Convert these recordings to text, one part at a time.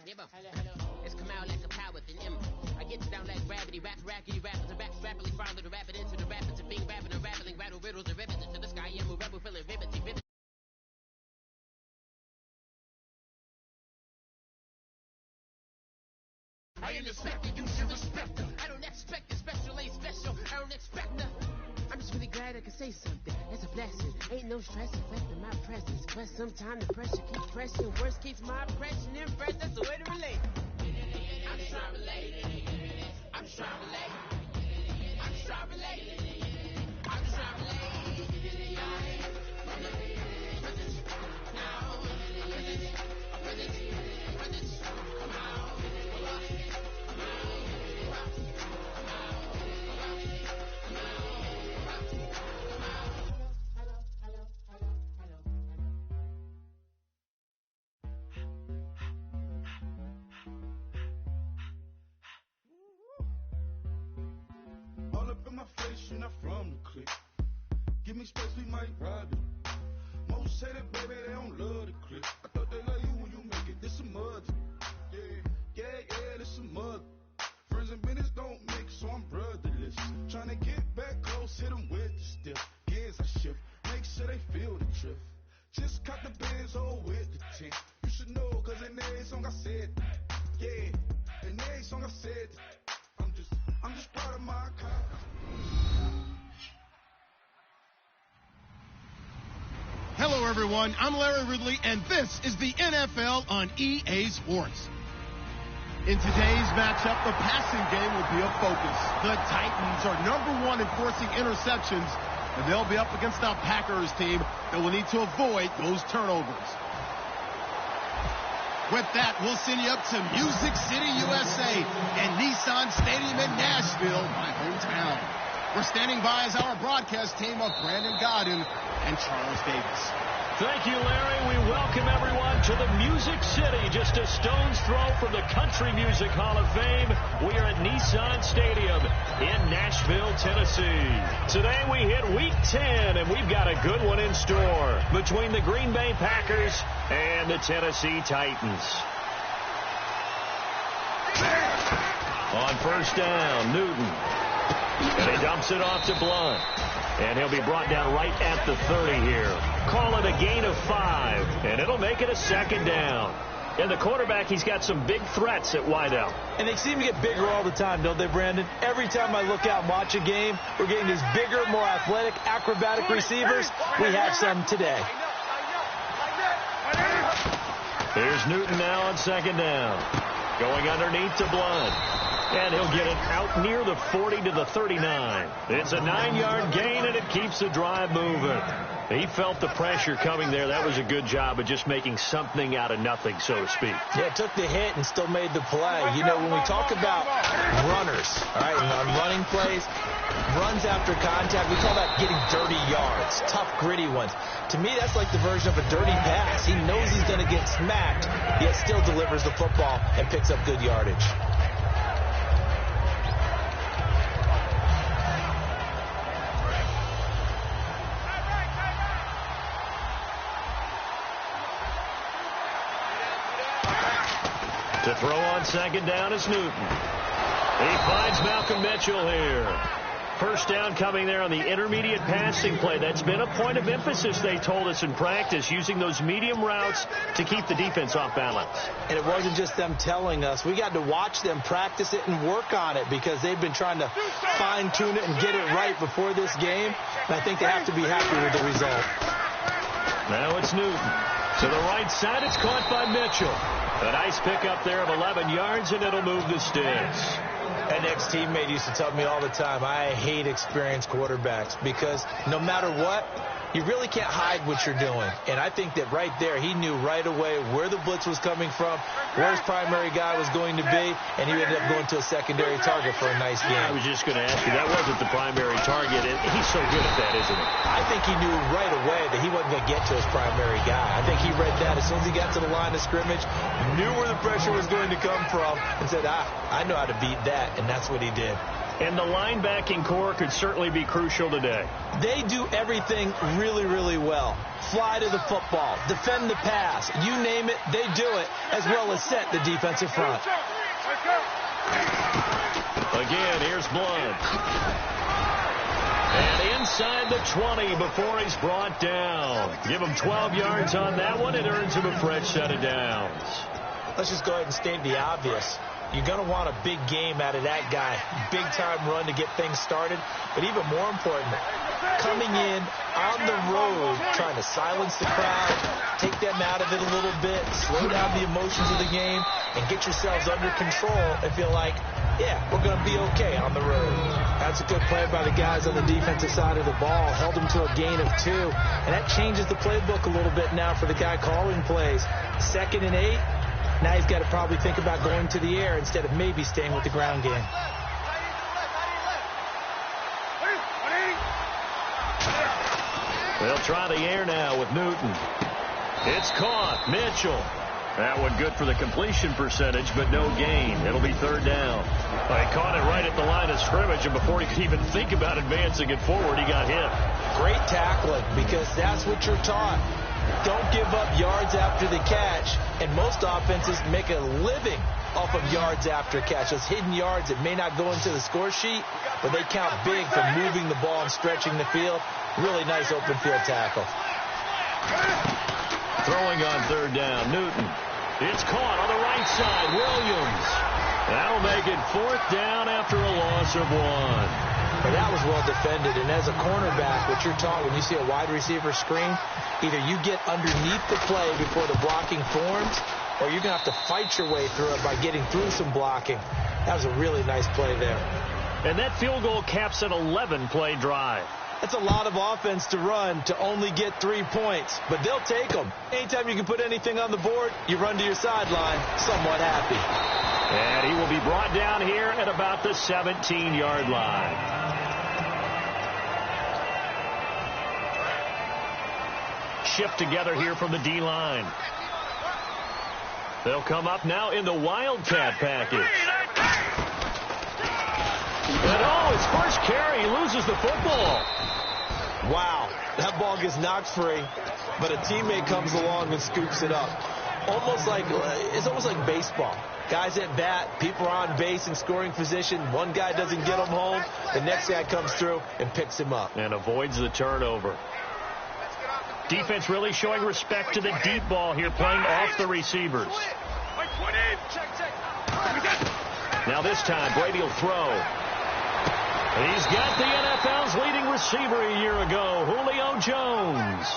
It's come out like a power with an M. I get down like gravity, rap, rackety, rappers, and raps rapidly, follow the rapid into the rapids, and being rapping and rattling, rattle riddles and rivets into the sky. I'm a rebel, feeling riveting, riveting. I ain't expecting you to respect her. I don't expect it, special ain't special. I don't expect her. I'm just really glad I can say something. It's a blessing. Ain't no stress affecting my presence. But sometimes the pressure keeps pressing. Worst keeps my impression impressed. That's the way to relate. I'm just trying to relate. I'm just trying to relate. I'm just trying to relate. I'm just trying to relate. All up in my face, you're not from the clique. Give me space, we might ride it. Most say that, baby, they don't love the clique. I thought they love you when you make it. This a mud. Yeah, this a mud. Friends and business don't mix, so I'm brotherless. Trying to get back close, hit them with the stiff. Gears I shift, make sure they feel the drift. Just cut the bands all with the tint. You should know, cause in every song I said, yeah, in every song I said, I'm just proud of my car. Hello, everyone. I'm Larry Ridley, and this is the NFL on EA Sports. In today's matchup, the passing game will be a focus. The Titans are #1 in forcing interceptions, and they'll be up against a Packers team that will need to avoid those turnovers. With that, we'll send you up to Music City, USA, and Nissan Stadium in Nashville, my hometown. We're standing by as our broadcast team of Brandon Godden and Charles Davis. Thank you, Larry. We welcome everyone to the Music City, just a stone's throw from the Country Music Hall of Fame. We are at Nissan Stadium in Nashville, Tennessee. Today we hit Week 10, and we've got a good one in store between the Green Bay Packers and the Tennessee Titans. On first down, Newton. And he dumps it off to Blunt. And he'll be brought down right at the 30 here. Call it a gain of 5, and it'll make it a second down. And the quarterback, he's got some big threats at wideout. And they seem to get bigger all the time, don't they, Brandon? Every time I look out and watch a game, we're getting these bigger, more athletic, acrobatic receivers. We have some today. Here's Newton now on second down. Going underneath to Blunt. And he'll get it out near the 40 to the 39. It's a 9-yard gain, and it keeps the drive moving. He felt the pressure coming there. That was a good job of just making something out of nothing, so to speak. Yeah, took the hit and still made the play. You know, when we talk about runners, all right, and on running plays, runs after contact, we call that getting dirty yards, tough, gritty ones. To me, that's like the version of a dirty pass. He knows he's going to get smacked, yet still delivers the football and picks up good yardage. To throw on second down is Newton. He finds Malcolm Mitchell here. First down coming there on the intermediate passing play. That's been a point of emphasis, they told us in practice, using those medium routes to keep the defense off balance. And it wasn't just them telling us. We got to watch them practice it and work on it because they've been trying to fine-tune it and get it right before this game. And I think they have to be happy with the result. Now it's Newton. To the right side, it's caught by Mitchell. A nice pickup there of 11 yards, and it'll move the sticks. An ex-teammate used to tell me all the time, I hate experienced quarterbacks because no matter what, you really can't hide what you're doing. And I think that right there, he knew right away where the blitz was coming from, where his primary guy was going to be, and he ended up going to a secondary target for a nice game. I was just going to ask you, that wasn't the primary target, and he's so good at that, isn't he? I think he knew right away that he wasn't going to get to his primary guy. I think he read that as soon as he got to the line of scrimmage, knew where the pressure was going to come from, and said, I know how to beat that, and that's what he did. And the linebacking core could certainly be crucial today. They do everything really, really well. Fly to the football, defend the pass, you name it, they do it, as well as set the defensive front. Again, here's Blood. And inside the 20 before he's brought down. Give him 12 yards on that one. It earns him a fresh set of downs. Let's just go ahead and state the obvious. You're going to want a big game out of that guy. Big-time run to get things started. But even more important, coming in on the road, trying to silence the crowd, take them out of it a little bit, slow down the emotions of the game, and get yourselves under control and feel like, yeah, we're going to be okay on the road. That's a good play by the guys on the defensive side of the ball. Held them to a gain of 2. And that changes the playbook a little bit now for the guy calling plays. 2nd and 8. Now he's got to probably think about going to the air instead of maybe staying with the ground game. They'll try the air now with Newton. It's caught. Mitchell. That one good for the completion percentage, but no gain. It'll be 3rd down. They caught it right at the line of scrimmage, and before he could even think about advancing it forward, he got hit. Great tackling, because that's what you're taught. Don't give up yards after the catch, and most offenses make a living off of yards after catch. Those hidden yards that may not go into the score sheet, but they count big for moving the ball and stretching the field. Really nice open field tackle. Throwing on 3rd down, Newton. It's caught on the right side, Williams. That'll make it 4th down after a loss of 1. But that was well defended, and as a cornerback, what you're taught when you see a wide receiver screen, either you get underneath the play before the blocking forms, or you're going to have to fight your way through it by getting through some blocking. That was a really nice play there. And that field goal caps an 11-play drive. That's a lot of offense to run to only get 3 points, but they'll take them. Anytime you can put anything on the board, you run to your sideline somewhat happy. And he will be brought down here at about the 17-yard line. Shift together here from the D-line. They'll come up now in the Wildcat package. And his first carry, he loses the football. Wow, that ball gets knocked free, but a teammate comes along and scoops it up. It's almost like baseball. Guys at bat, people are on base in scoring position. One guy doesn't get him home. The next guy comes through and picks him up. And avoids the turnover. Defense really showing respect to the deep ball here, playing off the receivers. Now this time, Brady will throw. He's got the NFL's leading receiver a year ago, Julio Jones.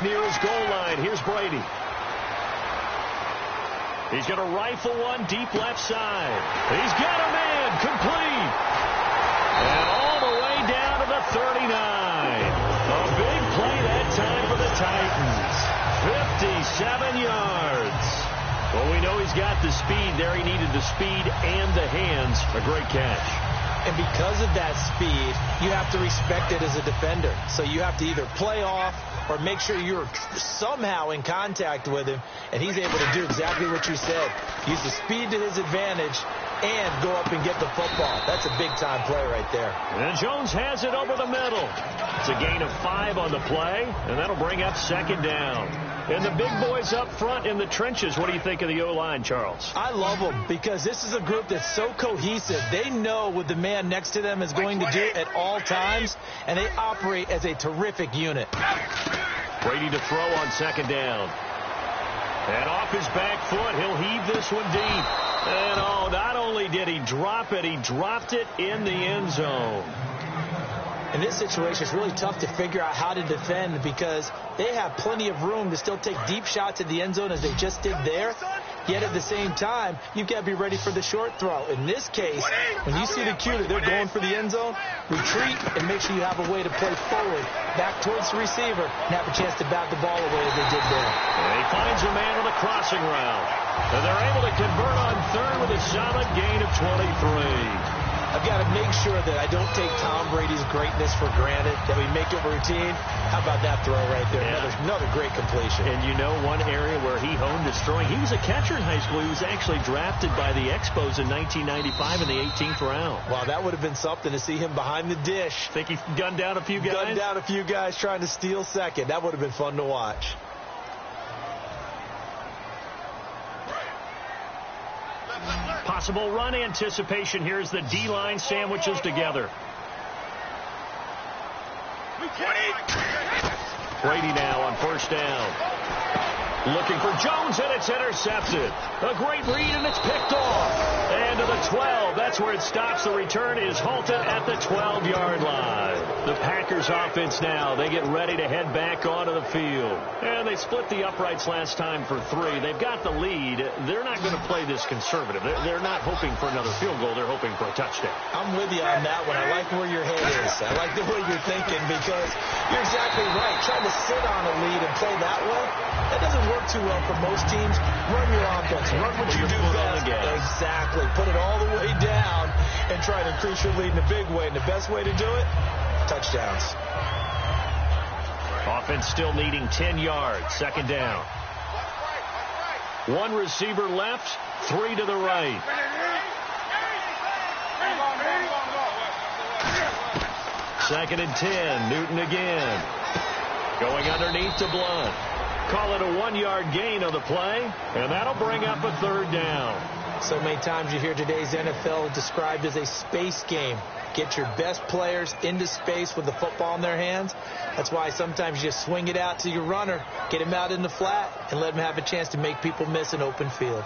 Near his goal line. Here's Brady. He's going to rifle one deep left side. He's got a man. Complete. And all the way down to the 39. A big play that time for the Titans. 57 yards. Well, we know he's got the speed there. He needed the speed and the hands. A great catch. And because of that speed, you have to respect it as a defender. So you have to either play off or make sure you're somehow in contact with him, and he's able to do exactly what you said. Use the speed to his advantage and go up and get the football. That's a big-time play right there. And Jones has it over the middle. It's a gain of 5 on the play, and that'll bring up 2nd down. And the big boys up front in the trenches, what do you think of the O-line, Charles? I love them because this is a group that's so cohesive. They know what the man next to them is going to do at all times, and they operate as a terrific unit. Brady to throw on 2nd down. And off his back foot, he'll heave this one deep. And not only did he drop it, he dropped it in the end zone. In this situation, it's really tough to figure out how to defend because they have plenty of room to still take deep shots at the end zone as they just did there. Yet at the same time, you've got to be ready for the short throw. In this case, when you see the cue that they're going for the end zone, retreat and make sure you have a way to play forward, back towards the receiver, and have a chance to bat the ball away as they did there. And he finds a man on a crossing route. And they're able to convert on third with a solid gain of 23. I've got to make sure that I don't take Tom Brady's greatness for granted, that we make it routine. How about that throw right there? Yeah. Another great completion. And you know one area where he honed his throwing, he was a catcher in high school. He was actually drafted by the Expos in 1995 in the 18th round. Wow, that would have been something to see him behind the dish. Think he gunned down a few guys? Gunned down a few guys trying to steal second. That would have been fun to watch. Possible run anticipation here as the D-line sandwiches together. Brady now on first down. Looking for Jones, and it's intercepted. A great read, and it's picked off. And to the 12. That's where it stops. The return is halted at the 12-yard line. The Packers offense now, they get ready to head back onto the field. And they split the uprights last time for 3. They've got the lead. They're not going to play this conservative. They're not hoping for another field goal. They're hoping for a touchdown. I'm with you on that one. I like where your head is. I like the way you're thinking because you're exactly right. Trying to sit on a lead and play that way, that doesn't work too well for most teams. Run your offense. Run what you do best. Exactly. Put it all the way down and try to increase your lead in a big way. And the best way to do it, touchdowns. Offense still needing 10 yards. Second down. One receiver left, 3 to the right. Second and 10. Newton again. Going underneath to Blunt. Call it a 1-yard gain on the play, and that'll bring up a third down. So many times you hear today's NFL described as a space game. Get your best players into space with the football in their hands. That's why sometimes you just swing it out to your runner, get him out in the flat, and let him have a chance to make people miss an open field.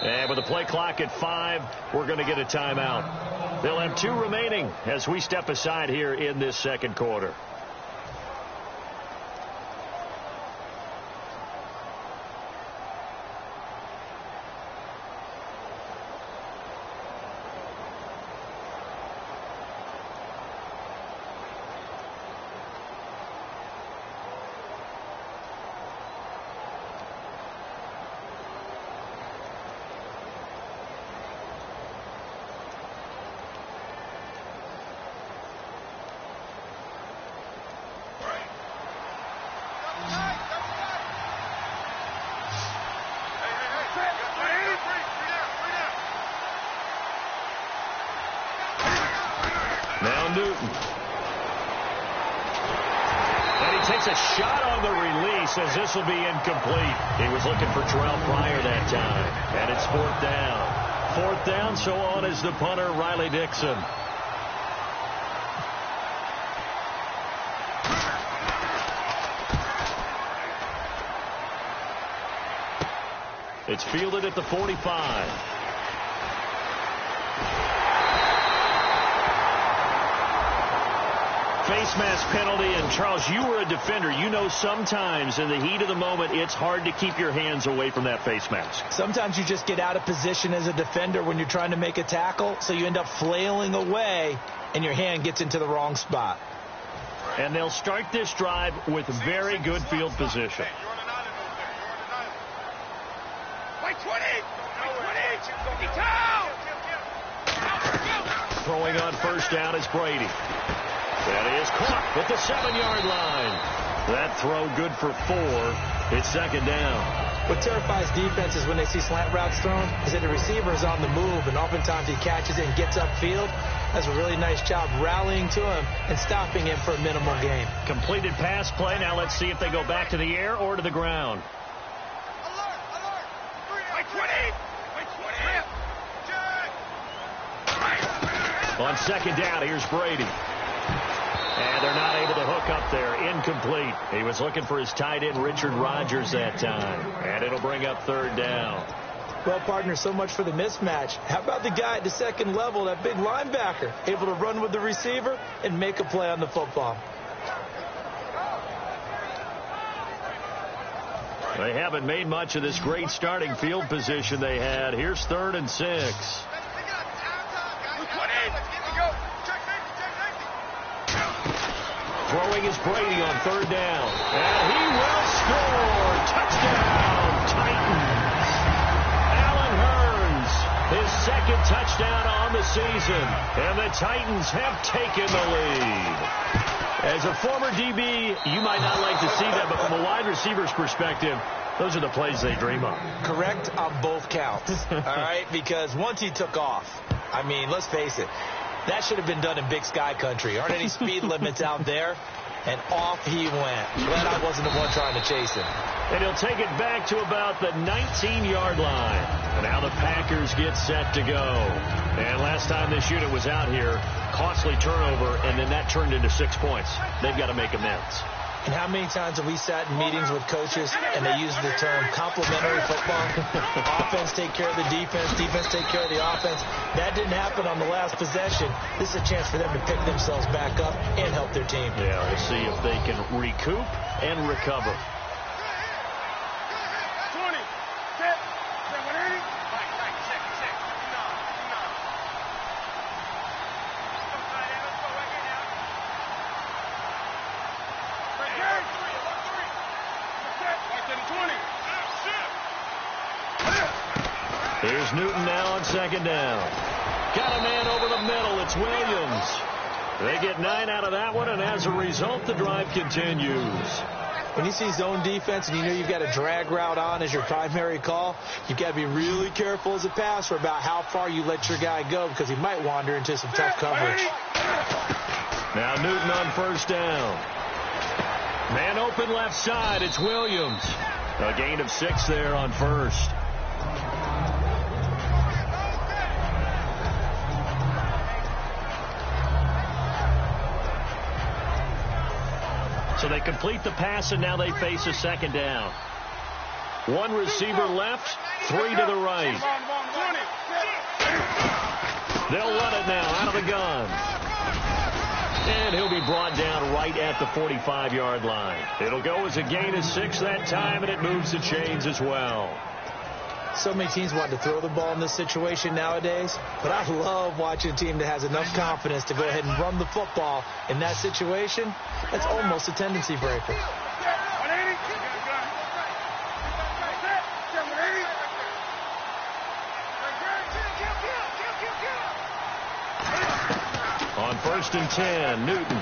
And with the play clock at 5, we're going to get a timeout. They'll have 2 remaining as we step aside here in this second quarter. Newton. And he takes a shot on the release as this will be incomplete. He was looking for Terrell Pryor that time. And it's 4th down. 4th down, so on is the punter, Riley Dixon. It's fielded at the 45. Face mask penalty, and Charles, you were a defender. You know sometimes in the heat of the moment, it's hard to keep your hands away from that face mask. Sometimes you just get out of position as a defender when you're trying to make a tackle, so you end up flailing away, and your hand gets into the wrong spot. And they'll start this drive with very good field position. Throwing on first down is Brady. That is caught at the 7-yard line. That throw good for 4. It's second down. What terrifies defenses when they see slant routes thrown is that the receiver is on the move, and oftentimes he catches it and gets upfield. That's a really nice job rallying to him and stopping him for a minimal gain. Completed pass play. Now let's see if they go back to the air or to the ground. On second down, here's Brady. And they're not able to hook up there. Incomplete. He was looking for his tight end, Richard Rodgers, that time. And it'll bring up third down. Well, partner, so much for the mismatch. How about the guy at the second level, that big linebacker, able to run with the receiver and make a play on the football? They haven't made much of this great starting field position they had. Here's 3rd and 6. Throwing is Brady on 3rd down. And he will score. Touchdown, Titans. Allen Hurns, his 2nd touchdown on the season. And the Titans have taken the lead. As a former DB, you might not like to see that, but from a wide receiver's perspective, those are the plays they dream of. Correct on both counts, all right? Because once he took off, I mean, let's face it, that should have been done in Big Sky country. Aren't any speed limits out there? And off he went. Glad I wasn't the one trying to chase him. And he'll take it back to about the 19-yard line. And now the Packers get set to go. And last time this unit was out here, costly turnover, and then that turned into 6 points. They've got to make amends. And how many times have we sat in meetings with coaches and they use the term complementary football? Offense take care of the defense, defense take care of the offense. That didn't happen on the last possession. This is a chance for them to pick themselves back up and help their team. Yeah, we'll see if they can recoup and recover. 20, set, 780. Here's Newton now on 2nd down. Got a man over the middle. It's Williams. They get 9 out of that one, and as a result, the drive continues. When you see zone defense and you know you've got a drag route on as your primary call, you've got to be really careful as a passer about how far you let your guy go because he might wander into some tough coverage. Now Newton on 1st down. Man open left side. It's Williams. A gain of 6 there on 1st. So they complete the pass, and now they face a 2nd down. 1 receiver left, 3 to the right. They'll run it now out of the gun. And he'll be brought down right at the 45-yard line. It'll go as a gain of 6 that time, and it moves the chains as well. So many teams want to throw the ball in this situation nowadays, but I love watching a team that has enough confidence to go ahead and run the football in that situation. That's almost a tendency breaker. On 1st and 10, Newton.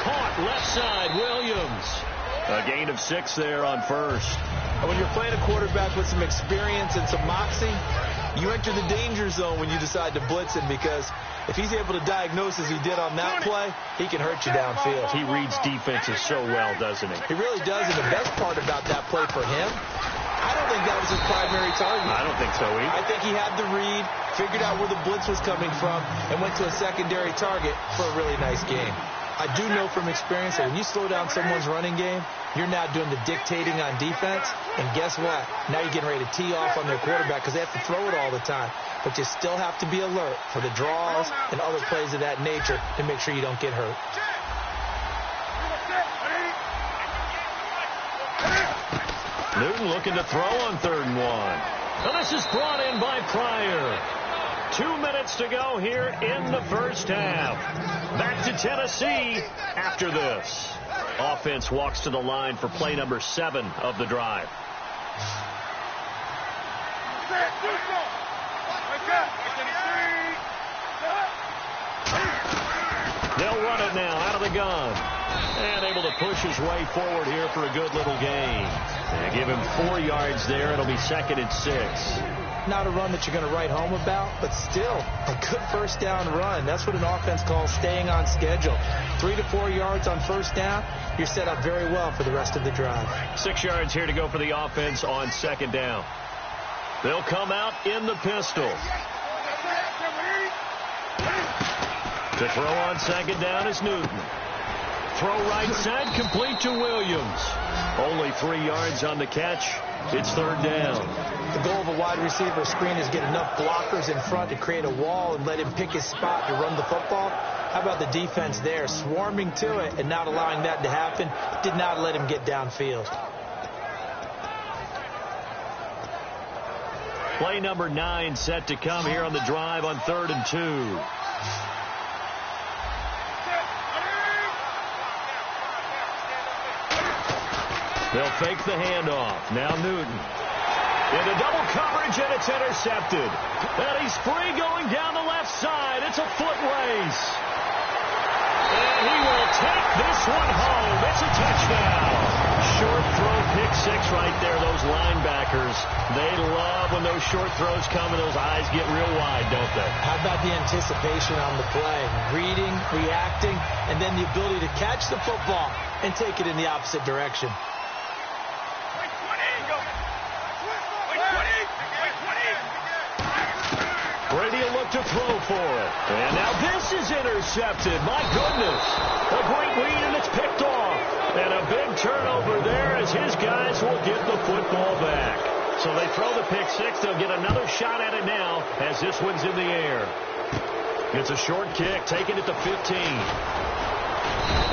Caught left side, Williams. A gain of 6 there on 1st. When you're playing a quarterback with some experience and some moxie, you enter the danger zone when you decide to blitz him because if he's able to diagnose as he did on that play, he can hurt you downfield. He reads defenses so well, doesn't he? He really does, and the best part about that play for him, I don't think that was his primary target. I don't think so either. I think he had the read, figured out where the blitz was coming from, and went to a secondary target for a really nice game. I do know from experience that when you slow down someone's running game, you're now doing the dictating on defense. And guess what? Now you're getting ready to tee off on their quarterback because they have to throw it all the time. But you still have to be alert for the draws and other plays of that nature to make sure you don't get hurt. Newton looking to throw on 3rd and 1. Now this is brought in by Pryor. 2 minutes to go here in the 1st half. Back to Tennessee after this. Offense walks to the line for play number 7 of the drive. They'll run it now out of the gun. And able to push his way forward here for a good little gain. They give him 4 yards there. It'll be 2nd and 6. Not a run that you're going to write home about, but still a good 1st down run. That's what an offense calls staying on schedule. 3 to 4 yards on 1st down, you're set up very well for the rest of the drive. 6 yards here to go for the offense on 2nd down. They'll come out in the pistol. To throw on 2nd down is Newton. Throw right side, complete to Williams. Only 3 yards on the catch. It's third down. The goal of a wide receiver screen is get enough blockers in front to create a wall and let him pick his spot to run the football. How about the defense there, swarming to it and not allowing that to happen? Did not let him get downfield. Play number 9 set to come here on the drive on 3rd and 2. They'll fake the handoff. Now Newton. Into double coverage, and it's intercepted. And he's free going down the left side. It's a foot race. And he will take this one home. It's a touchdown. Short throw, pick 6 right there. Those linebackers, they love when those short throws come and those eyes get real wide, don't they? How about the anticipation on the play? Reading, reacting, and then the ability to catch the football and take it in the opposite direction. Brady will look to throw for it. And now this is intercepted. My goodness. A great read, and it's picked off. And a big turnover there as his guys will get the football back. So they throw the pick 6. They'll get another shot at it now as this one's in the air. It's a short kick, taking it to 15.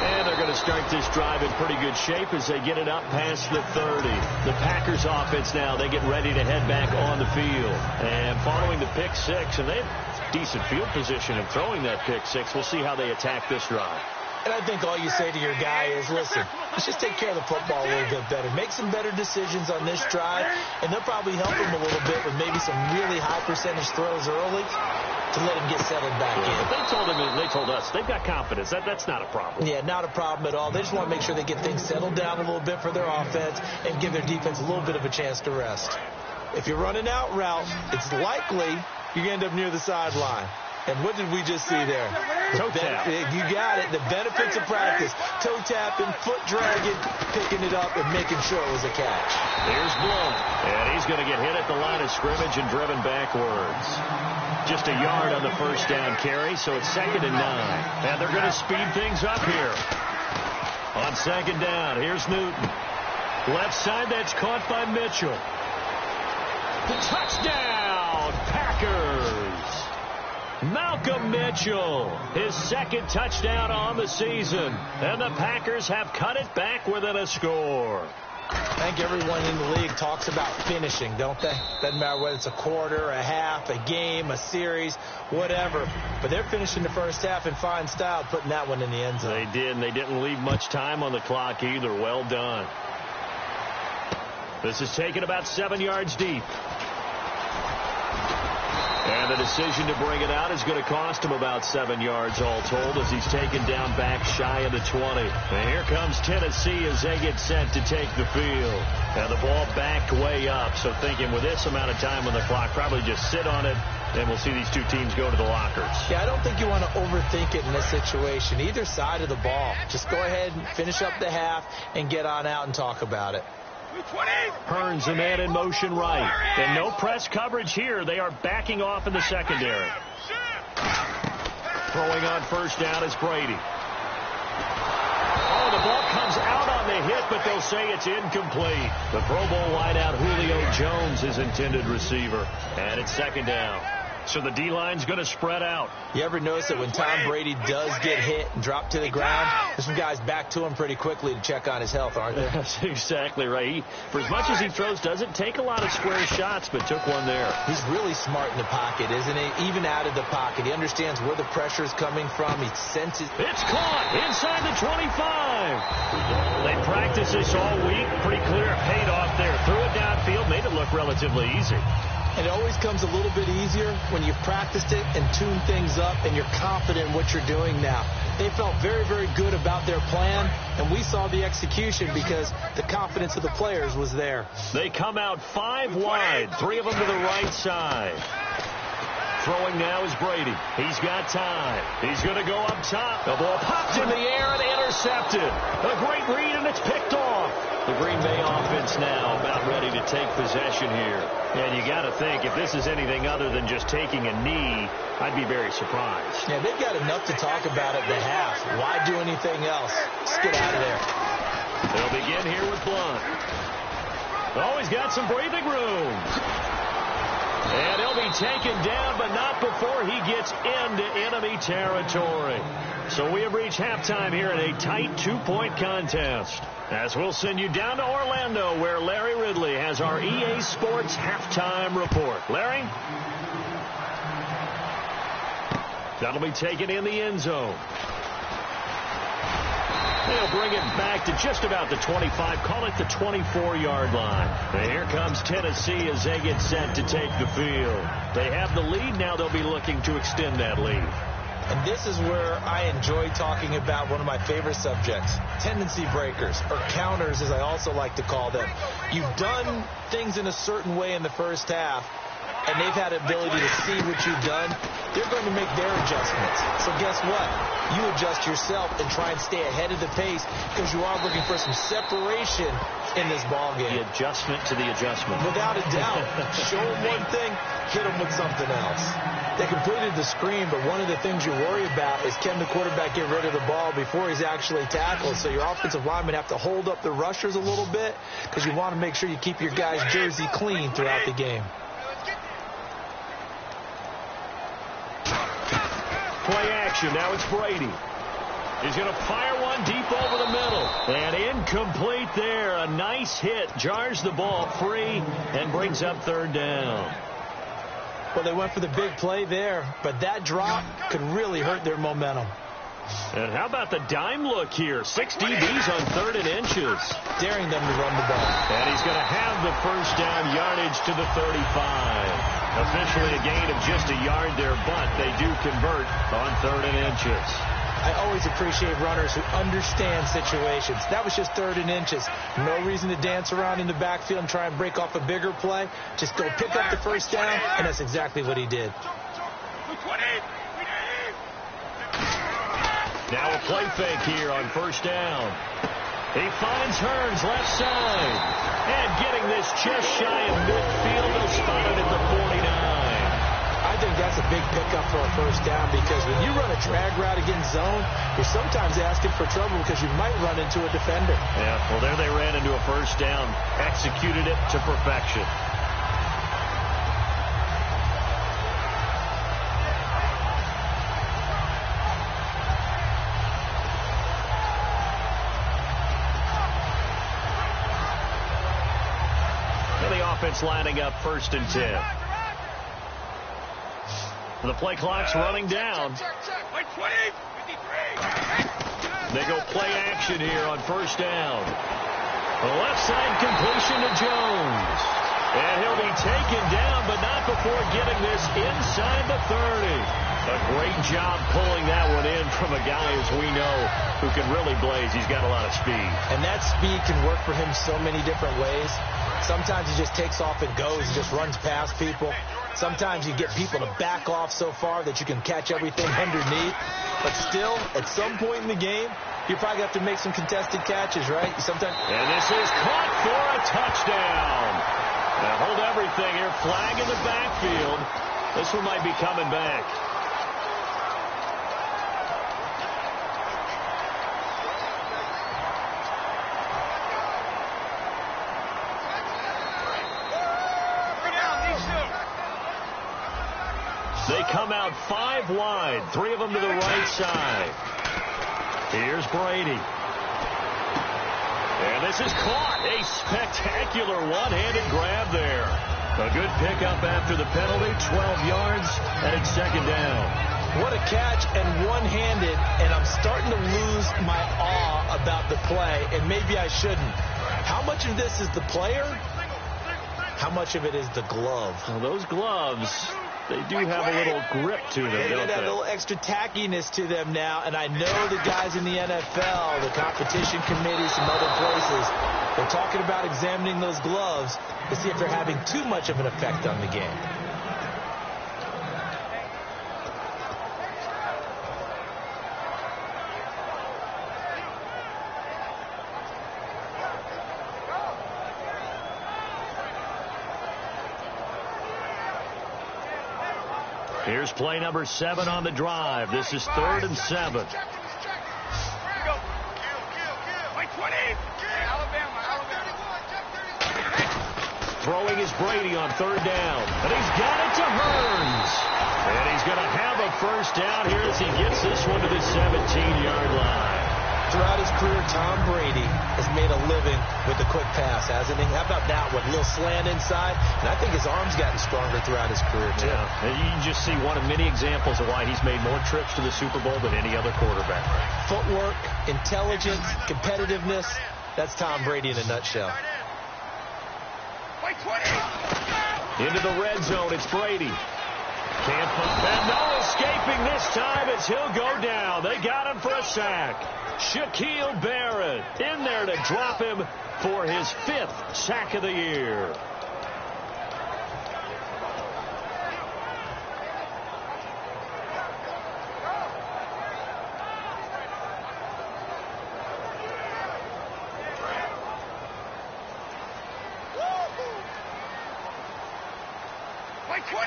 And they're going to start this drive in pretty good shape as they get it up past the 30. The Packers offense now, they get ready to head back on the field. And following the pick 6, and they have decent field position in throwing that pick 6. We'll see how they attack this drive. And I think all you say to your guy is, listen, let's just take care of the football a little bit better. Make some better decisions on this drive, and they'll probably help him a little bit with maybe some really high percentage throws early to let him get settled back in. If they told him, they told us, they've got confidence. That's not a problem. Yeah, not a problem at all. They just want to make sure they get things settled down a little bit for their offense and give their defense a little bit of a chance to rest. If you're running out route, it's likely you're going to end up near the sideline. And what did we just see there? Toe tap. You got it. The benefits of practice. Toe tapping, foot dragging, picking it up, and making sure it was a catch. Here's Blunt. And he's going to get hit at the line of scrimmage and driven backwards. Just a yard on the first down carry, so it's 2nd and 9. And they're going to speed things up here. On 2nd down, here's Newton. Left side, that's caught by Mitchell. The touchdown, Packers. Malcolm Mitchell, his 2nd touchdown on the season. And the Packers have cut it back within a score. I think everyone in the league talks about finishing, don't they? Doesn't matter whether it's a quarter, a half, a game, a series, whatever. But they're finishing the first half in fine style, putting that one in the end zone. They did, and they didn't leave much time on the clock either. Well done. This is taken about 7 yards deep. And the decision to bring it out is going to cost him about 7 yards all told as he's taken down back shy of the 20. And here comes Tennessee as they get set to take the field. And the ball backed way up. So thinking with this amount of time on the clock, probably just sit on it, and we'll see these two teams go to the lockers. Yeah, I don't think you want to overthink it in this situation. Either side of the ball. Just go ahead and finish up the half and get on out and talk about it. Hearns a man in motion right. And no press coverage here. They are backing off in the secondary. Throwing on first down is Brady. Oh, the ball comes out on the hit, but they'll say it's incomplete. The Pro Bowl wideout Julio Jones is intended receiver. And it's 2nd down. So the D-line's going to spread out. You ever notice that when Tom Brady does get hit and drop to the ground, there's some guys back to him pretty quickly to check on his health, aren't there? That's exactly right. For as much as he throws, doesn't take a lot of square shots, but took one there. He's really smart in the pocket, isn't he? Even out of the pocket. He understands where the pressure is coming from. He senses. It's caught inside the 25. They practiced this all week. Pretty clear. Paid off there. Threw it downfield. Made it look relatively easy. And it always comes a little bit easier when you've practiced it and tuned things up and you're confident in what you're doing now. They felt very, very good about their plan, and we saw the execution because the confidence of the players was there. They come out 5 wide, 3 of them to the right side. Throwing now is Brady. He's got time. He's going to go up top. The ball popped in the air and intercepted. A great read, and it's picked off. The Green Bay offense now about ready to take possession here. And you got to think, if this is anything other than just taking a knee, I'd be very surprised. Yeah, they've got enough to talk about at the half. Why do anything else? Let's get out of there. They'll begin here with Blunt. Oh, he's got some breathing room. And he'll be taken down, but not before he gets into enemy territory. So we have reached halftime here in a tight 2-point contest. As we'll send you down to Orlando, where Larry Ridley has our EA Sports halftime report. Larry? That'll be taken in the end zone. They'll bring it back to just about the 25, call it the 24-yard line. And here comes Tennessee as they get set to take the field. They have the lead. Now they'll be looking to extend that lead. And this is where I enjoy talking about one of my favorite subjects, tendency breakers, or counters, as I also like to call them. You've done things in a certain way in the first half, and they've had the ability to see what you've done. They're going to make their adjustments. So guess what? You adjust yourself and try and stay ahead of the pace because you are looking for some separation in this ball game. The adjustment to the adjustment. Without a doubt. Show them one thing, hit them with something else. They completed the screen, but one of the things you worry about is can the quarterback get rid of the ball before he's actually tackled? So your offensive linemen have to hold up the rushers a little bit because you want to make sure you keep your guy's jersey clean throughout the game. Play action. Now it's Brady. He's going to fire one deep over the middle. And incomplete there. A nice hit. Jars the ball free and brings up third down. Well, they went for the big play there, but that drop could really hurt their momentum. And how about the dime look here? 6 DBs on 3rd and inches. Daring them to run the ball. And he's going to have the first down, yardage to the 35. Officially a gain of just a yard there, but they do convert on 3rd and inches. I always appreciate runners who understand situations. That was just 3rd and inches. No reason to dance around in the backfield and try and break off a bigger play. Just go pick up the first down, and that's exactly what he did. Now a play fake here on first down. He finds Hearns left side. And getting this just shy of midfield, they'll spot it at the 49. I think that's a big pickup for a first down because when you run a drag route against zone, you're sometimes asking for trouble because you might run into a defender. Yeah, well, there they ran into a first down, executed it to perfection. And the offense lining up 1st and 10. The play clock's running down. They go play action here on first down. The left side completion to Jones. And he'll be taken down, but not before getting this inside the 30. A great job pulling that one in from a guy, as we know, who can really blaze. He's got a lot of speed. And that speed can work for him so many different ways. Sometimes he just takes off and goes and just runs past people. Sometimes you get people to back off so far that you can catch everything underneath. But still, at some point in the game, you probably have to make some contested catches, right? Sometimes. And this is caught for a touchdown. Now hold everything here. Flag in the backfield. This one might be coming back. They come out 5 wide, 3 of them to the right side. Here's Brady. And this is caught. A spectacular one-handed grab there. A good pickup after the penalty, 12 yards, and it's 2nd down. What a catch and one-handed, and I'm starting to lose my awe about the play, and maybe I shouldn't. How much of this is the player? How much of it is the glove? Well, those gloves, they do have a little grip to them, don't they? They have a little extra tackiness to them now, and I know the guys in the NFL, the competition committee, some other places, they're talking about examining those gloves to see if they're having too much of an effect on the game. Here's play number 7 on the drive. This is 3rd and 7. Throwing is Brady on 3rd down. And he's got it to Hearns. And he's going to have a first down here as he gets this one to the 17-yard line. Throughout his career, Tom Brady has made a living with the quick pass, hasn't he? How about that one? A little slant inside. And I think his arm's gotten stronger throughout his career, too. Yeah. And you can just see one of many examples of why he's made more trips to the Super Bowl than any other quarterback. Footwork, intelligence, competitiveness. That's Tom Brady in a nutshell. Into the red zone, it's Brady. Can't pump that. No escaping this time as he'll go down. They got him for a sack. Shaquille Barrett in there to drop him for his 5th sack of the year.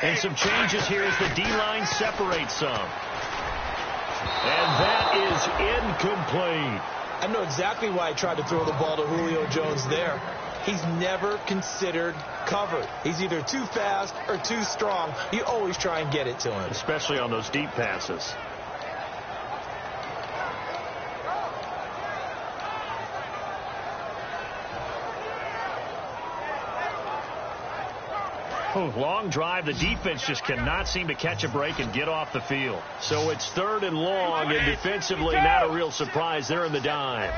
And some changes here as the D-line separates some. And that is incomplete. I know exactly why he tried to throw the ball to Julio Jones there. He's never considered covered. He's either too fast or too strong. You always try and get it to him. Especially on those deep passes. Long drive. The defense just cannot seem to catch a break and get off the field. So it's 3rd and long, and defensively not a real surprise. They're in the dime.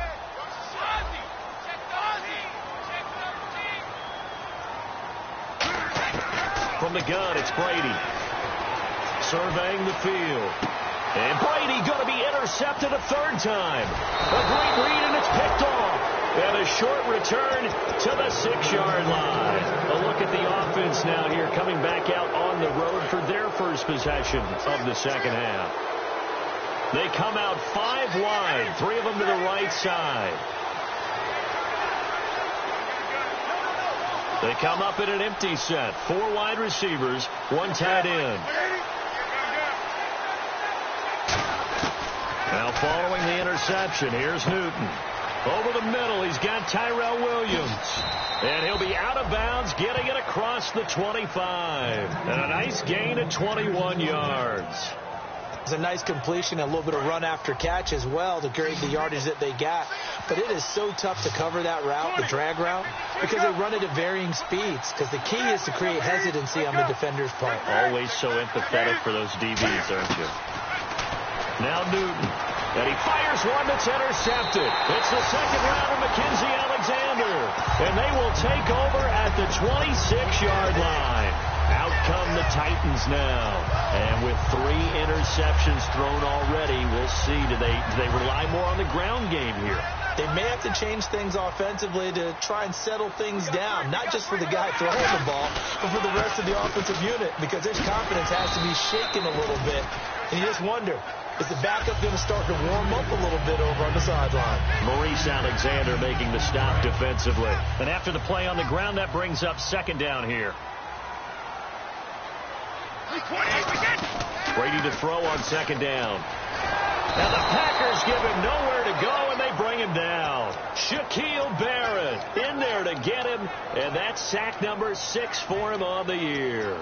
From the gun, it's Brady. Surveying the field. And Brady going to be intercepted a 3rd time. A great read, and it's picked off. And a short return to the 6-yard line. A look at the offense now here, coming back out on the road for their first possession of the second half. They come out 5 wide, 3 of them to the right side. They come up in an empty set, 4 wide receivers, 1 tight end. Now following the interception, here's Newton. Over the middle, he's got Tyrell Williams. And he'll be out of bounds, getting it across the 25. And a nice gain of 21 yards. It's a nice completion, a little bit of run after catch as well to create the yardage that they got. But it is so tough to cover that route, the drag route, because they run it at varying speeds. Because the key is to create hesitancy on the defender's part. Always so empathetic for those DBs, aren't you? Now Newton. And he fires one that's intercepted. It's the 2nd rounder, Mackenzie Alexander. And they will take over at the 26-yard line. Out come the Titans now. And with 3 interceptions thrown already, we'll see. Do they rely more on the ground game here? They may have to change things offensively to try and settle things down, not just for the guy throwing the ball, but for the rest of the offensive unit, because his confidence has to be shaken a little bit. And you just wonder, is the backup going to start to warm up a little bit over on the sideline? Maurice Alexander making the stop defensively. And after the play on the ground, that brings up 2nd down here. Brady to throw on 2nd down. And the Packers give him nowhere to go, and they bring him down. Shaquille Barrett in there to get him, and that's sack number 6 for him on the year.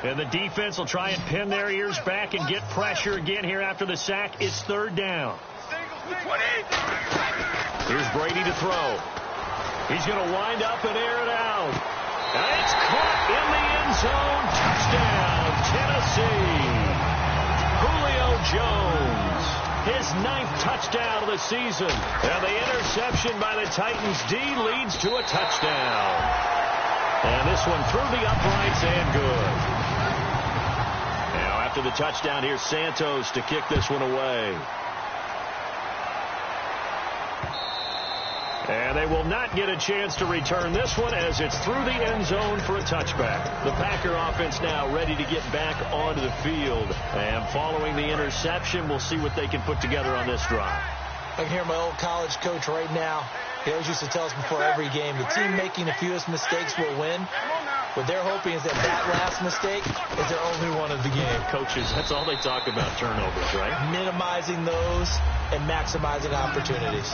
And the defense will try and pin their ears back and get pressure again here after the sack. It's 3rd down. Here's Brady to throw. He's going to wind up and air it out. And it's caught in the end zone. Touchdown, Tennessee. Julio Jones, his 9th touchdown of the season. And the interception by the Titans D leads to a touchdown. And this one through the uprights and good. Now after the touchdown, here's Santos to kick this one away. And they will not get a chance to return this one as it's through the end zone for a touchback. The Packer offense now ready to get back onto the field. And following the interception, we'll see what they can put together on this drive. I can hear my old college coach right now. He always used to tell us before every game, the team making the fewest mistakes will win. What they're hoping is that last mistake is their only one of the game. Coaches, that's all they talk about, turnovers, right? Minimizing those and maximizing opportunities.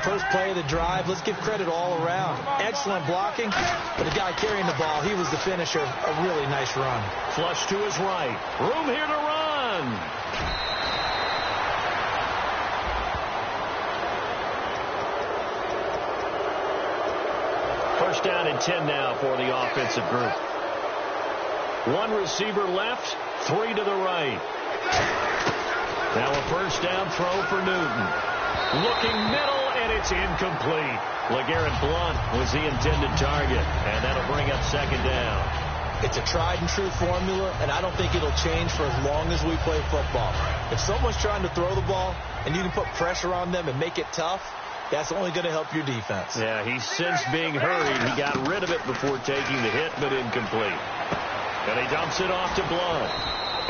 First play of the drive, let's give credit all around. Excellent blocking, but the guy carrying the ball, he was the finisher. A really nice run. Flush to his right. Room here to run. First down and 10 now for the offensive group. One receiver left, 3 to the right. Now a first down throw for Newton. Looking middle, and it's incomplete. LeGarrette Blount was the intended target, and that'll bring up second down. It's a tried-and-true formula, and I don't think it'll change for as long as we play football. If someone's trying to throw the ball, and you can put pressure on them and make it tough, that's only going to help your defense. Yeah, he's since being hurried. He got rid of it before taking the hit, but incomplete. And he dumps it off to Blount.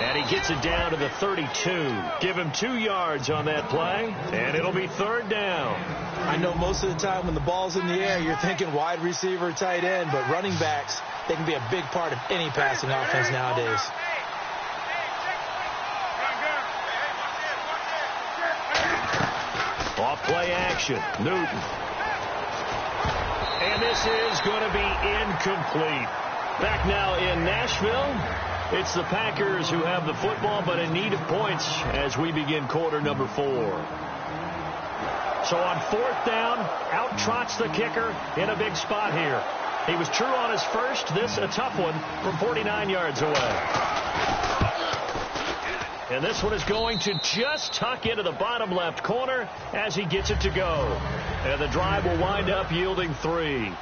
And he gets it down to the 32. Give him 2 yards on that play, and it'll be third down. I know most of the time when the ball's in the air, you're thinking wide receiver, tight end, but running backs, they can be a big part of any passing offense nowadays. Off play action, Newton. And this is going to be incomplete. Back now in Nashville, it's the Packers who have the football, but in need of points as we begin quarter number 4. So on fourth down, out trots the kicker in a big spot here. He was true on his first, this a tough one from 49 yards away. And this one is going to just tuck into the bottom left corner as he gets it to go. And the drive will wind up yielding 3.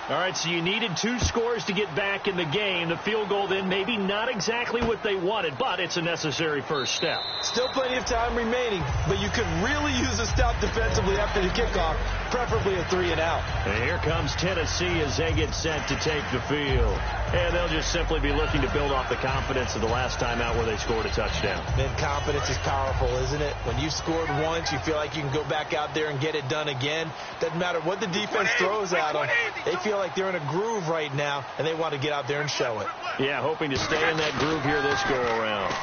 All right, so you needed 2 scores to get back in the game. The field goal then maybe not exactly what they wanted, but it's a necessary first step. Still plenty of time remaining, but you could really use a stop defensively after the kickoff, preferably a 3-and-out. And here comes Tennessee as they get set to take the field. And they'll just simply be looking to build off the confidence of the last time out where they scored a touchdown. Man, confidence is powerful, isn't it? When you've scored once, you feel like you can go back out there and get it done again. Doesn't matter what the defense throws at them. They feel like they're in a groove right now, and they want to get out there and show it. Yeah, hoping to stay in that groove here this go-around.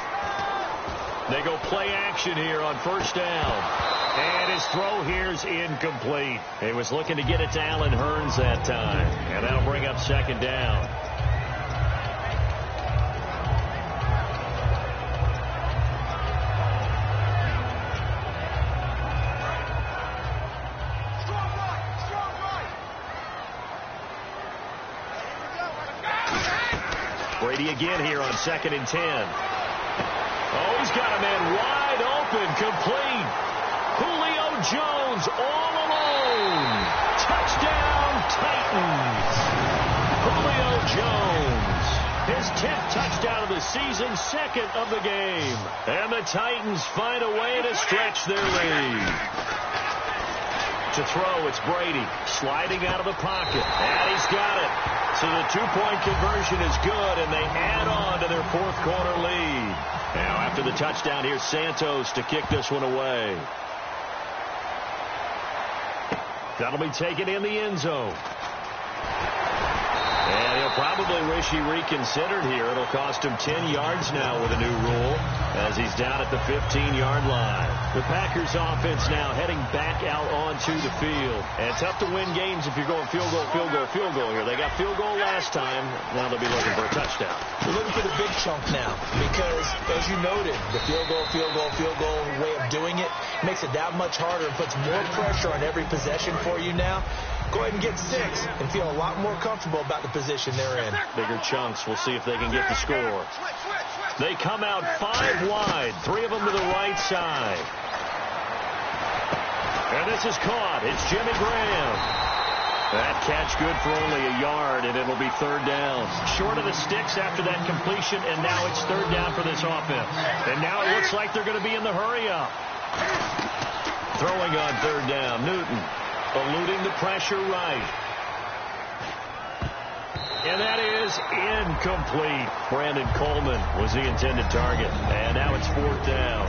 They go play action here on first down. And his throw here's incomplete. He was looking to get it to Allen Hurns that time. And that'll bring up second down. Brady again here on 2nd and 10. Oh, he's got a man wide open, complete. Julio Jones all alone. Touchdown, Titans. Julio Jones. His 10th touchdown of the season, 2nd of the game. And the Titans find a way to stretch their lead. To throw, it's Brady sliding out of the pocket. And he's got it. So the 2-point conversion is good, and they add on to their 4th quarter lead. Now after the touchdown, here's Santos to kick this one away. That'll be taken in the end zone. And he'll probably wish he reconsidered here. It'll cost him 10 yards now with a new rule as he's down at the 15-yard line. The Packers offense now heading back out onto the field. And tough to win games if you're going field goal, field goal, field goal here. They got field goal last time. Now they'll be looking for a touchdown. We're looking for the big chunk now because, as you noted, the field goal way of doing it makes it that much harder and puts more pressure on every possession for you now. Go ahead and get 6 and feel a lot more comfortable about the position they're in. Bigger chunks. We'll see if they can get the score. They come out 5 wide, 3 of them to the right side. And this is caught. It's Jimmy Graham. That catch good for only a yard, and it'll be 3rd down. Short of the sticks after that completion, and now it's 3rd down for this offense. And now it looks like they're going to be in the hurry-up. Throwing on 3rd down, Newton. Eluding the pressure right. And that is incomplete. Brandon Coleman was the intended target. And now it's 4th down.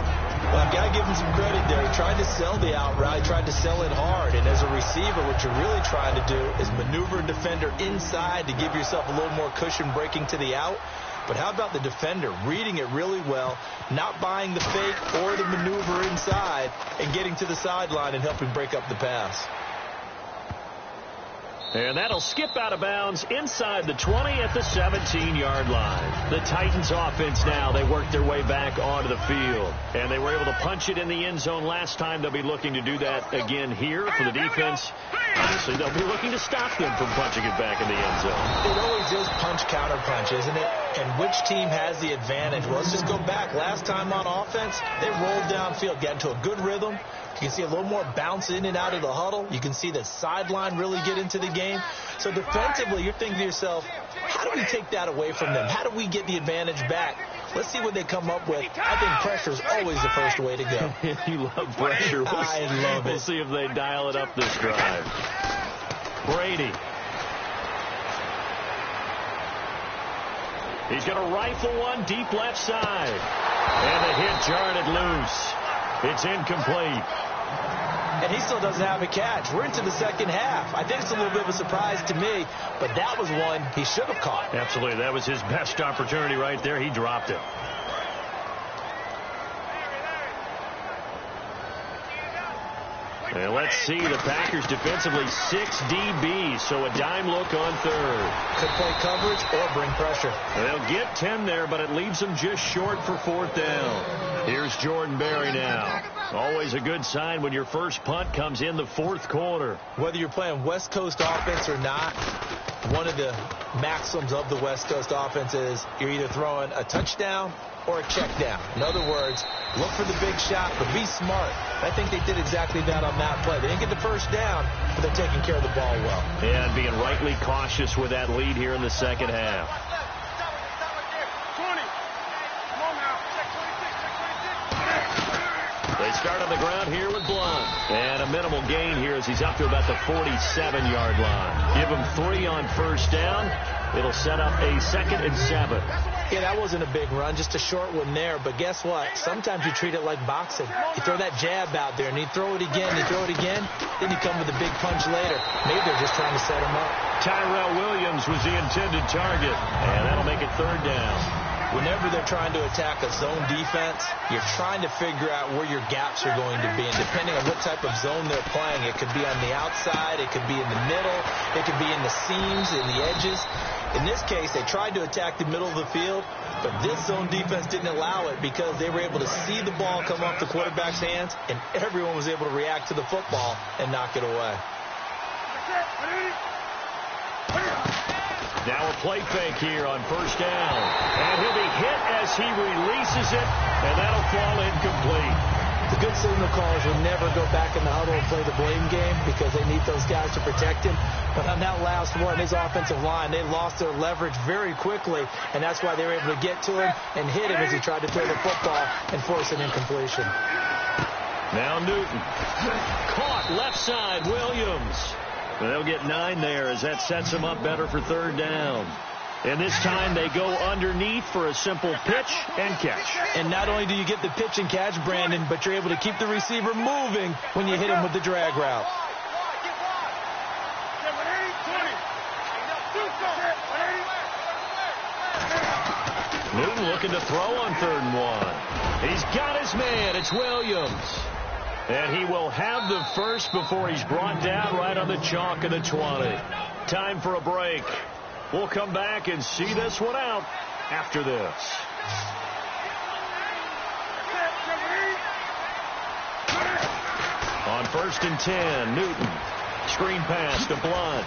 Well, I've got to give him some credit there. He tried to sell the out route. He tried to sell it hard. And as a receiver, what you're really trying to do is maneuver a defender inside to give yourself a little more cushion breaking to the out. But how about the defender reading it really well, not buying the fake or the maneuver inside, and getting to the sideline and helping break up the pass? And that'll skip out of bounds inside the 20 at the 17-yard line. The Titans offense now, they worked their way back onto the field. And they were able to punch it in the end zone last time. They'll be looking to do that again here for the defense. Obviously, they'll be looking to stop them from punching it back in the end zone. It always is punch-counter-punch, isn't it? And which team has the advantage? Well, let's just go back. Last time on offense, they rolled downfield, got into a good rhythm. You can see a little more bounce in and out of the huddle. You can see the sideline really get into the game. So defensively, you're thinking to yourself, how do we take that away from them? How do we get the advantage back? Let's see what they come up with. I think pressure is always the first way to go. You love pressure. I love it. We'll see if they dial it up this drive. Brady. He's going to rifle one deep left side. And the hit jarred it loose. It's incomplete. And he still doesn't have a catch. We're into the second half. I think it's a little bit of a surprise to me, but that was one he should have caught. Absolutely. That was his best opportunity right there. He dropped it. And let's see, the Packers defensively 6 DBs, so a dime look on third. Could play coverage or bring pressure. They'll get 10 there, but it leaves them just short for fourth down. Here's Jordan Berry now. Always a good sign when your first punt comes in the fourth quarter. Whether you're playing West Coast offense or not, one of the maxims of the West Coast offense is you're either throwing a touchdown or a check down. In other words, look for the big shot, but be smart. I think they did exactly that on that play. They didn't get the first down, but they're taking care of the ball well. And being rightly cautious with that lead here in the second half. They start on the ground here with Blunt. And a minimal gain here as he's up to about the 47-yard line. Give him 3 on first down. It'll set up a 2nd and 7. Yeah, that wasn't a big run, just a short one there. But guess what? Sometimes you treat it like boxing. You throw that jab out there, and you throw it again, then you come with a big punch later. Maybe they're just trying to set him up. Tyrell Williams was the intended target, and that'll make it 3rd down. Whenever they're trying to attack a zone defense, you're trying to figure out where your gaps are going to be. And depending on what type of zone they're playing, it could be on the outside, it could be in the middle, it could be in the seams, in the edges. In this case, they tried to attack the middle of the field, but this zone defense didn't allow it because they were able to see the ball come off the quarterback's hands, and everyone was able to react to the football and knock it away. Now a play fake here on first down. And he'll be hit as he releases it, and that'll fall incomplete. The good signal callers will never go back in the huddle and play the blame game because they need those guys to protect him. But on that last one, his offensive line, they lost their leverage very quickly, and that's why they were able to get to him and hit him as he tried to throw the football and force an incompletion. Now Newton. Caught left side, Williams. They'll get 9 there as that sets them up better for 3rd down. And this time they go underneath for a simple pitch and catch. And not only do you get the pitch and catch, Brandon, but you're able to keep the receiver moving when you hit him with the drag route. Newton looking to throw on 3rd and 1. He's got his man. It's Williams. And he will have the first before he's brought down right on the chalk of the 20. Time for a break. We'll come back and see this one out after this. On 1st and 10, Newton. Screen pass to Blunt.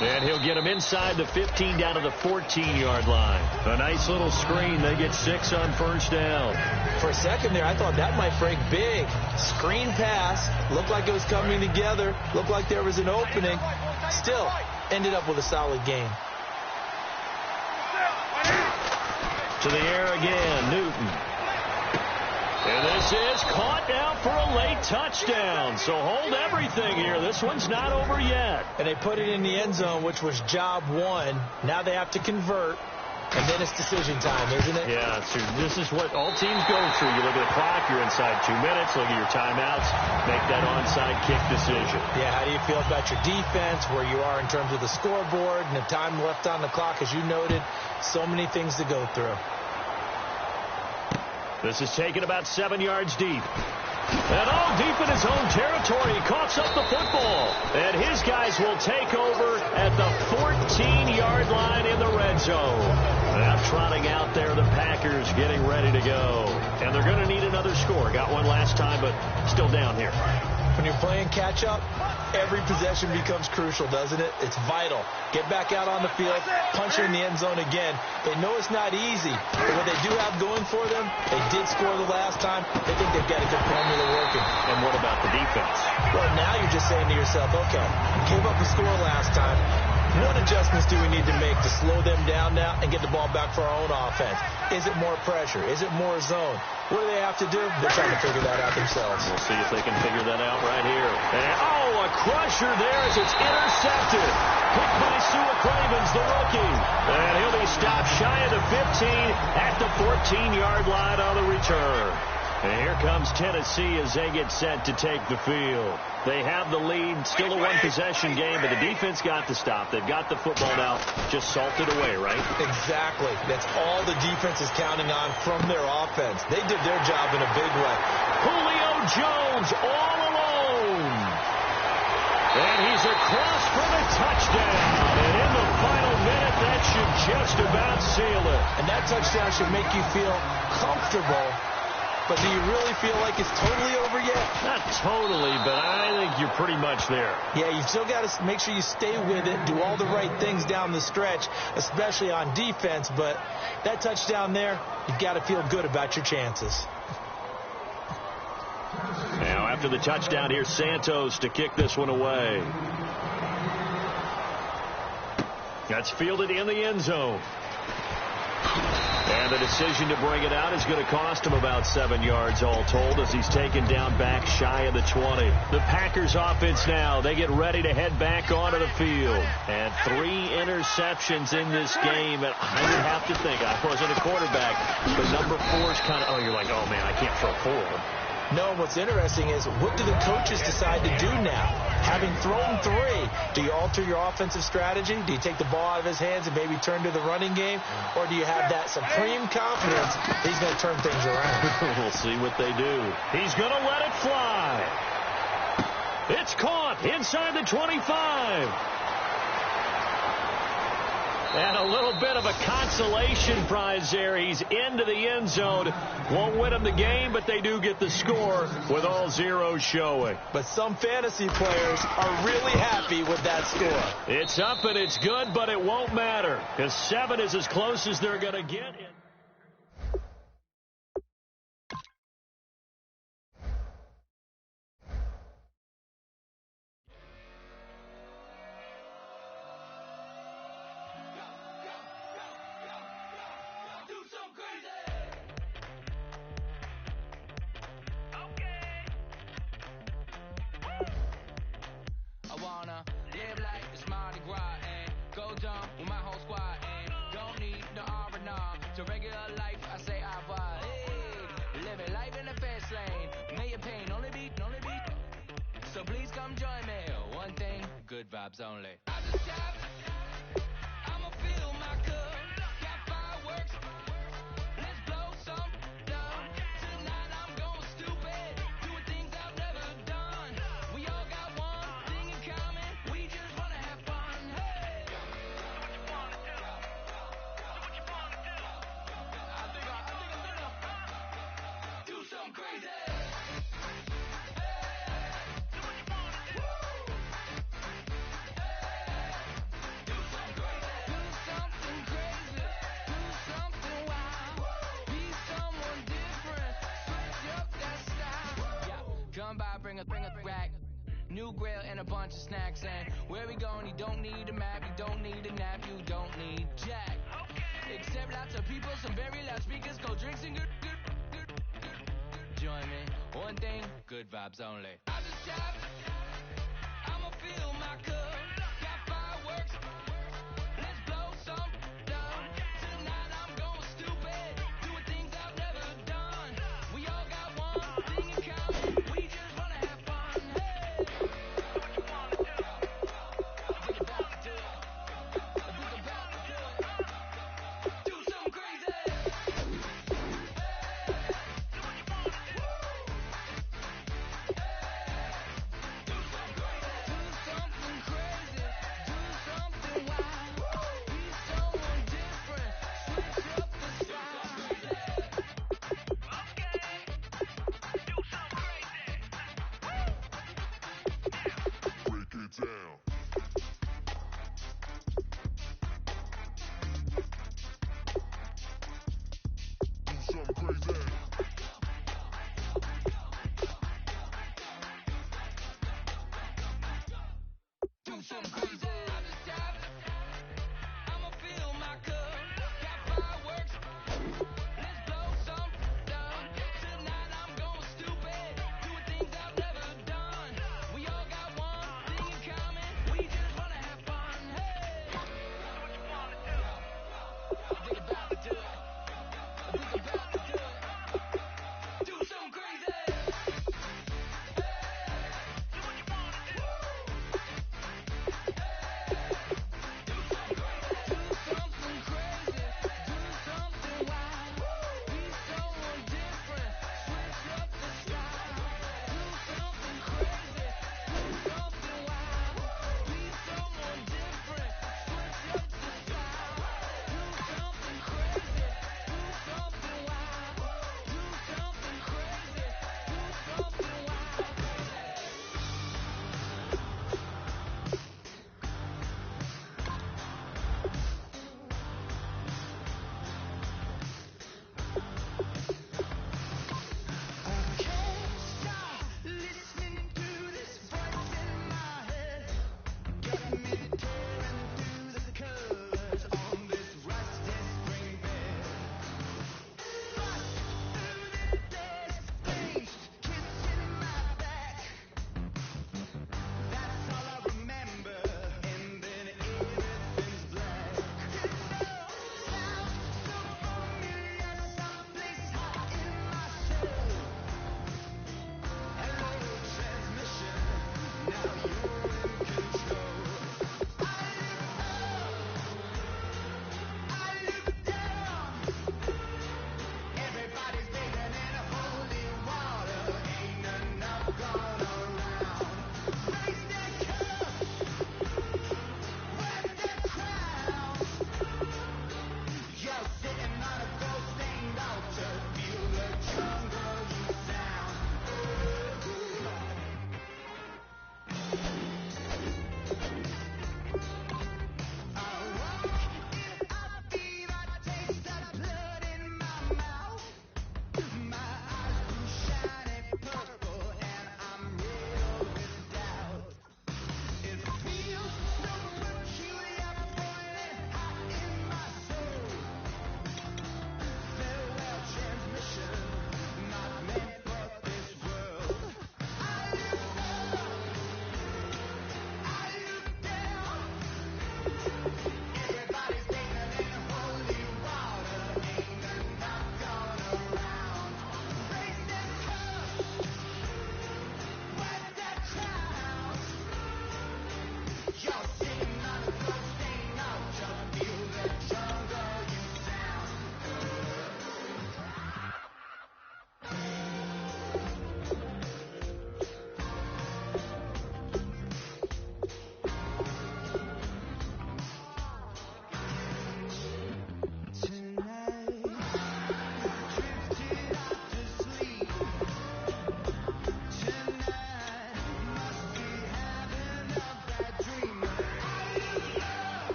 And he'll get him inside the 15 down to the 14-yard line. A nice little screen. They get 6 on first down. For a second there, I thought that might break big. Screen pass. Looked like it was coming together. Looked like there was an opening. Still, ended up with a solid game. To the air again, Newton. And this is caught down for a late touchdown. So hold everything here. This one's not over yet. And they put it in the end zone, which was job 1. Now they have to convert. and then it's decision time, isn't it? Yeah, so this is what all teams go through. You look at the clock, you're inside 2 minutes, look at your timeouts, make that onside kick decision. Yeah, how do you feel about your defense, where you are in terms of the scoreboard and the time left on the clock? As you noted, so many things to go through. This is taken about 7 yards deep. And all deep in his own territory. He coughs up the football. And his guys will take over at the 14-yard line in the red zone. Now trotting out there, the Packers getting ready to go. And they're going to need another score. Got one last time, but still down here. When you're playing catch-up, every possession becomes crucial, doesn't it? It's vital. Get back out on the field, punch in the end zone again. They know it's not easy, but what they do have going for them, they did score the last time. They think they've got a good formula working. And what about the defense? Well, now you're just saying to yourself, okay, gave up a score last time. What adjustments do we need to make to slow them down now and get the ball back for our own offense? Is it more pressure? Is it more zone? What do they have to do? They're trying to figure that out themselves. We'll see if they can figure that out right here. And, a crusher there as it's intercepted. Picked by Sua Cravens, the rookie. And he'll be stopped shy of the 15 at the 14-yard line on the return. And here comes Tennessee as they get set to take the field. They have the lead, still a one-possession game, but the defense got the stop. They've got the football now, just salted away, right? Exactly. That's all the defense is counting on from their offense. They did their job in a big way. Julio Jones all alone. And he's across for the touchdown. And in the final minute, that should just about seal it. And that touchdown should make you feel comfortable. But do you really feel like it's totally over yet? Not totally, but I think you're pretty much there. Yeah, you still got to make sure you stay with it, do all the right things down the stretch, especially on defense. But that touchdown there, you've got to feel good about your chances. Now, after the touchdown, here's Santos to kick this one away. That's fielded in the end zone. And the decision to bring it out is going to cost him about 7 yards all told as he's taken down back shy of the 20. The Packers offense now, they get ready to head back onto the field. And 3 interceptions in this game. And I would have to think, I wasn't a quarterback, but number 4 is kind of, you're like, oh man, I can't throw 4. No, what's interesting is what do the coaches decide to do now? Having thrown 3, do you alter your offensive strategy? Do you take the ball out of his hands and maybe turn to the running game? Or do you have that supreme confidence that he's going to turn things around? We'll see what they do. He's going to let it fly. It's caught inside the 25. And a little bit of a consolation prize there. He's into the end zone. Won't win him the game, but they do get the score with all zeros showing. But some fantasy players are really happy with that score. It's up and it's good, but it won't matter because 7 is as close as they're going to get. Vibes only. I just shot. I'ma fill my cup. Got fireworks. Let's blow some down. Tonight I'm going stupid. Doing things I've never done. We all got one thing in common. We just wanna have fun. Hey. Do what you wanna do. Do what you wanna do. I think I'm gonna do something crazy. Bring a rack, new grill and a bunch of snacks. And where we going, you don't need a map, you don't need a nap, you don't need jack. Except lots of people, some very loud speakers, cold drinks and good. Join me, one thing, good vibes only. I just shot, I'ma fill my cup.